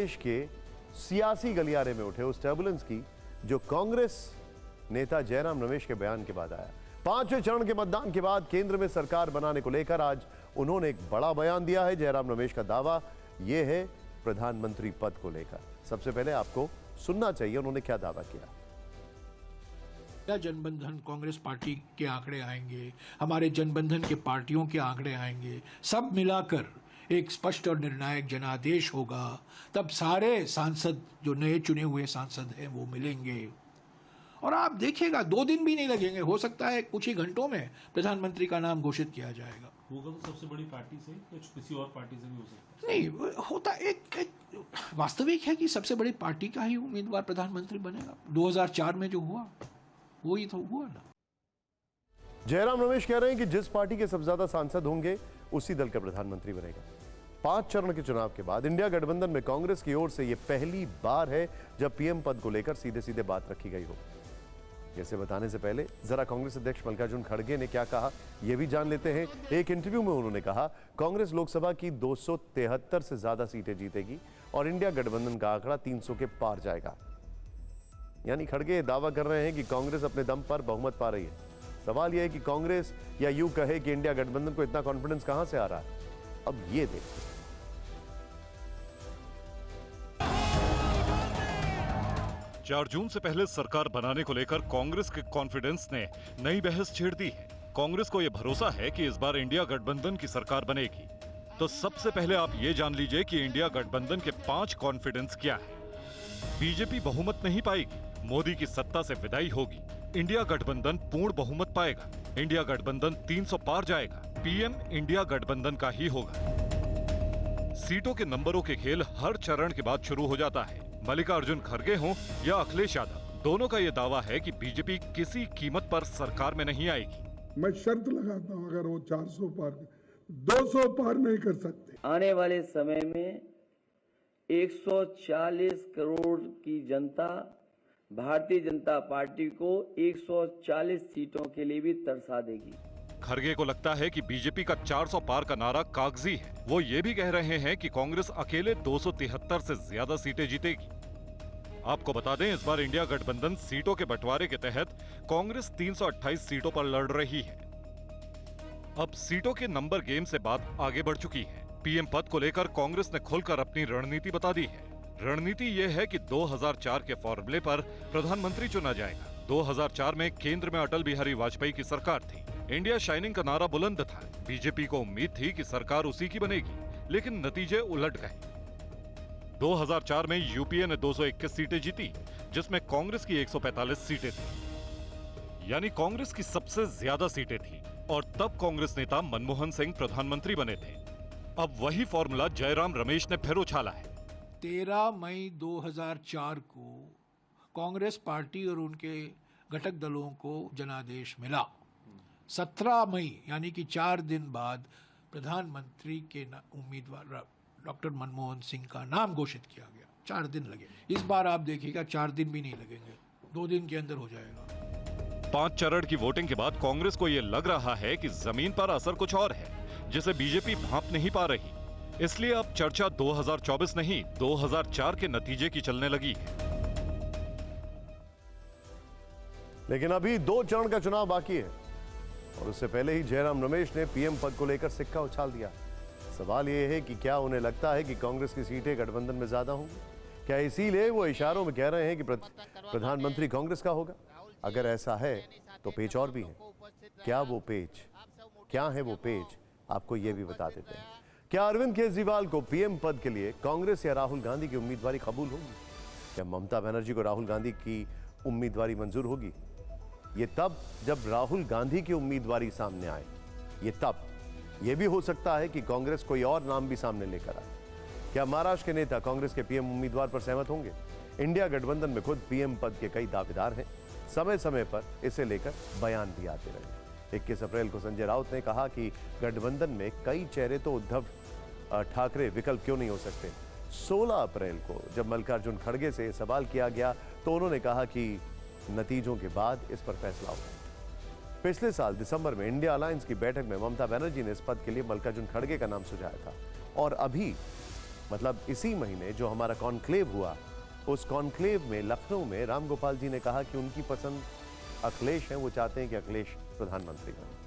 प्रदेश के सियासी गलियारे में उठे उस टर्बुलेंस की जो कांग्रेस नेता जयराम रमेश के बयान के बाद आया। 5वें चरण के मतदान के बाद केंद्र में सरकार बनाने को लेकर आज उन्होंने एक बड़ा बयान दिया है। जयराम रमेश का दावा यह है प्रधानमंत्री पद को लेकर। सबसे पहले आपको सुनना चाहिए उन्होंने क्या दावा किया। जनबंधन कांग्रेस पार्टी के आंकड़े आएंगे, हमारे जनबंधन के पार्टियों के आंकड़े आएंगे, सब मिलाकर एक स्पष्ट और निर्णायक जनादेश होगा। तब सारे सांसद जो नए चुने हुए सांसद हैं वो मिलेंगे और आप देखिएगा 2 दिन भी नहीं लगेंगे, हो सकता है कुछ ही घंटों में प्रधानमंत्री का नाम घोषित किया जाएगा। होगा तो सबसे बड़ी पार्टी से या किसी और पार्टी से भी हो सकता है? नहीं होता, एक वास्तविक है कि सबसे बड़ी पार्टी का ही उम्मीदवार प्रधानमंत्री बनेगा। 2004 में जो हुआ वही तो हुआ ना। जयराम रमेश कह रहे हैं कि जिस पार्टी के सबसे ज्यादा सांसद होंगे उसी दल का प्रधानमंत्री बनेगा। 5 चरण के चुनाव के बाद इंडिया गठबंधन में कांग्रेस की ओर से यह पहली बार है जब पीएम पद को लेकर सीधे सीधे बात रखी गई हो। जैसे बताने से पहले जरा कांग्रेस अध्यक्ष मल्लिकार्जुन खड़गे ने क्या कहा यह भी जान लेते हैं। एक इंटरव्यू में उन्होंने कहा कांग्रेस लोकसभा की 273 से ज्यादा सीटें जीतेगी और इंडिया गठबंधन का आंकड़ा 300 के पार जाएगा। यानी खड़गे दावा कर रहे हैं कि कांग्रेस अपने दम पर बहुमत पा रही है। सवाल यह है कि कांग्रेस या यूं कहे कि इंडिया गठबंधन को इतना कॉन्फिडेंस कहां से आ रहा है। अब ये देखिए। 4 जून से पहले सरकार बनाने को लेकर कांग्रेस के कॉन्फिडेंस ने नई बहस छेड़ दी है। कांग्रेस को यह भरोसा है कि इस बार इंडिया गठबंधन की सरकार बनेगी। तो सबसे पहले आप ये जान लीजिए कि इंडिया गठबंधन के 5 कॉन्फिडेंस क्या है। बीजेपी बहुमत नहीं पाएगी, मोदी की सत्ता से विदाई होगी, इंडिया गठबंधन पूर्ण बहुमत पाएगा, इंडिया गठबंधन 300 पार जाएगा, पीएम इंडिया गठबंधन का ही होगा। सीटों के नंबरों के खेल हर चरण के बाद शुरू हो जाता है। मल्लिकार्जुन खड़गे हों या अखिलेश यादव, दोनों का यह दावा है कि बीजेपी किसी कीमत पर सरकार में नहीं आएगी। मैं शर्त लगाता हूं अगर वो 400 पार 200 पार नहीं कर सकते। आने वाले समय में 140 करोड़ की जनता भारतीय जनता पार्टी को 140 सीटों के लिए भी तरसा देगी। खड़गे को लगता है कि बीजेपी का 400 पार का नारा कागजी है। वो ये भी कह रहे हैं कि कांग्रेस अकेले 273 से ज्यादा सीटें जीतेगी। आपको बता दें इस बार इंडिया गठबंधन सीटों के बंटवारे के तहत कांग्रेस 328 सीटों पर लड़ रही है। अब सीटों के नंबर गेम से बात आगे बढ़ चुकी है। पीएम पद को लेकर कांग्रेस ने खुलकर अपनी रणनीति बता दी है। रणनीति ये है कि 2004 के फॉर्मूले पर प्रधानमंत्री चुना जाएगा। 2004 में केंद्र में अटल बिहारी वाजपेयी की सरकार थी। इंडिया शाइनिंग का नारा बुलंद था। बीजेपी को उम्मीद थी कि सरकार उसी की बनेगी, लेकिन नतीजे उलट गए। 2004 में यूपीए ने 221 सीटें जीती, जिसमें कांग्रेस की 145 सीटें थी। यानी कांग्रेस की सबसे ज्यादा सीटें थी और तब कांग्रेस नेता मनमोहन सिंह प्रधानमंत्री बने थे। अब वही फॉर्मूला जयराम रमेश ने फिर उछाला है। 13 मई 2004 को कांग्रेस पार्टी और उनके घटक दलों को जनादेश मिला। 17 मई यानी कि 4 दिन बाद प्रधानमंत्री के उम्मीदवार डॉक्टर मनमोहन सिंह का नाम घोषित किया गया। 4 दिन लगे। इस बार आप देखिएगा 4 दिन भी नहीं लगेंगे, 2 दिन के अंदर हो जाएगा। 5 चरण की वोटिंग के बाद कांग्रेस को यह लग रहा है कि जमीन पर असर कुछ और है, जिसे बीजेपी भांप नहीं पा रही। इसलिए अब चर्चा 2024 नहीं 2004 के नतीजे की चलने लगी है। लेकिन अभी 2 चरण का चुनाव बाकी है और उससे पहले ही जयराम रमेश ने पीएम पद को लेकर सिक्का उछाल दिया। सवाल यह है कि क्या उन्हें लगता है कि कांग्रेस की सीटें गठबंधन में ज्यादा होंगी? क्या इसीलिए वो इशारों में कह रहे हैं कि प्रधानमंत्री कांग्रेस का होगा? अगर ऐसा है तो पेच और भी है। क्या है वो पेच आपको ये भी बता देते हैं। क्या अरविंद केजरीवाल को पीएम पद के लिए कांग्रेस या राहुल गांधी की उम्मीदवारी कबूल होगी? क्या ममता बनर्जी को राहुल गांधी की उम्मीदवारी मंजूर होगी? ये तब जब राहुल गांधी की उम्मीदवारी सामने आए। ये भी हो सकता है कि कांग्रेस कोई और नाम भी सामने लेकर आए। क्या महाराष्ट्र के नेता कांग्रेस के पीएम उम्मीदवार पर सहमत होंगे? इंडिया गठबंधन में खुद पीएम पद के कई दावेदार हैं। समय समय पर इसे लेकर बयान भी आते रहे। 21 अप्रैल को संजय राउत ने कहा कि गठबंधन में कई चेहरे तो उद्धव ठाकरे विकल्प क्यों नहीं हो सकते। 16 अप्रैल को जब मल्लिकार्जुन खड़गे से सवाल किया गया तो उन्होंने कहा कि नतीजों के बाद इस पर फैसला होगा। पिछले साल दिसंबर में इंडिया अलायंस की बैठक में ममता बनर्जी ने इस पद के लिए मल्लिकार्जुन खड़गे का नाम सुझाया था और अभी मतलब इसी महीने जो हमारा कॉन्क्लेव हुआ, उस कॉन्क्लेव में लखनऊ में राम गोपाल जी ने कहा कि उनकी पसंद अखिलेश है, वो चाहते हैं कि अखिलेश प्रधानमंत्री बने।